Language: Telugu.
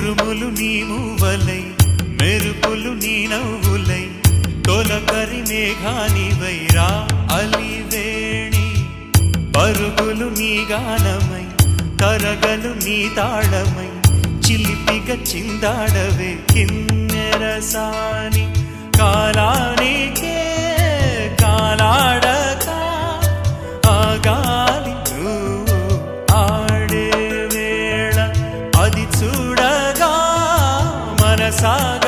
ఉరుములు నీ మూవలై మెరుపులు నీ నవ్వులై తొలకరి మేఘానివైరా అలివేణి పరుగులు నీ గానమై తరగలు నీ తాళమై చిలిపిగ చిందాడవే కిన్నెరసాని కాలానికే కాలాడక ఆగాలి నువ్వు ఆడే వేళ అది చూడగా మనసాగ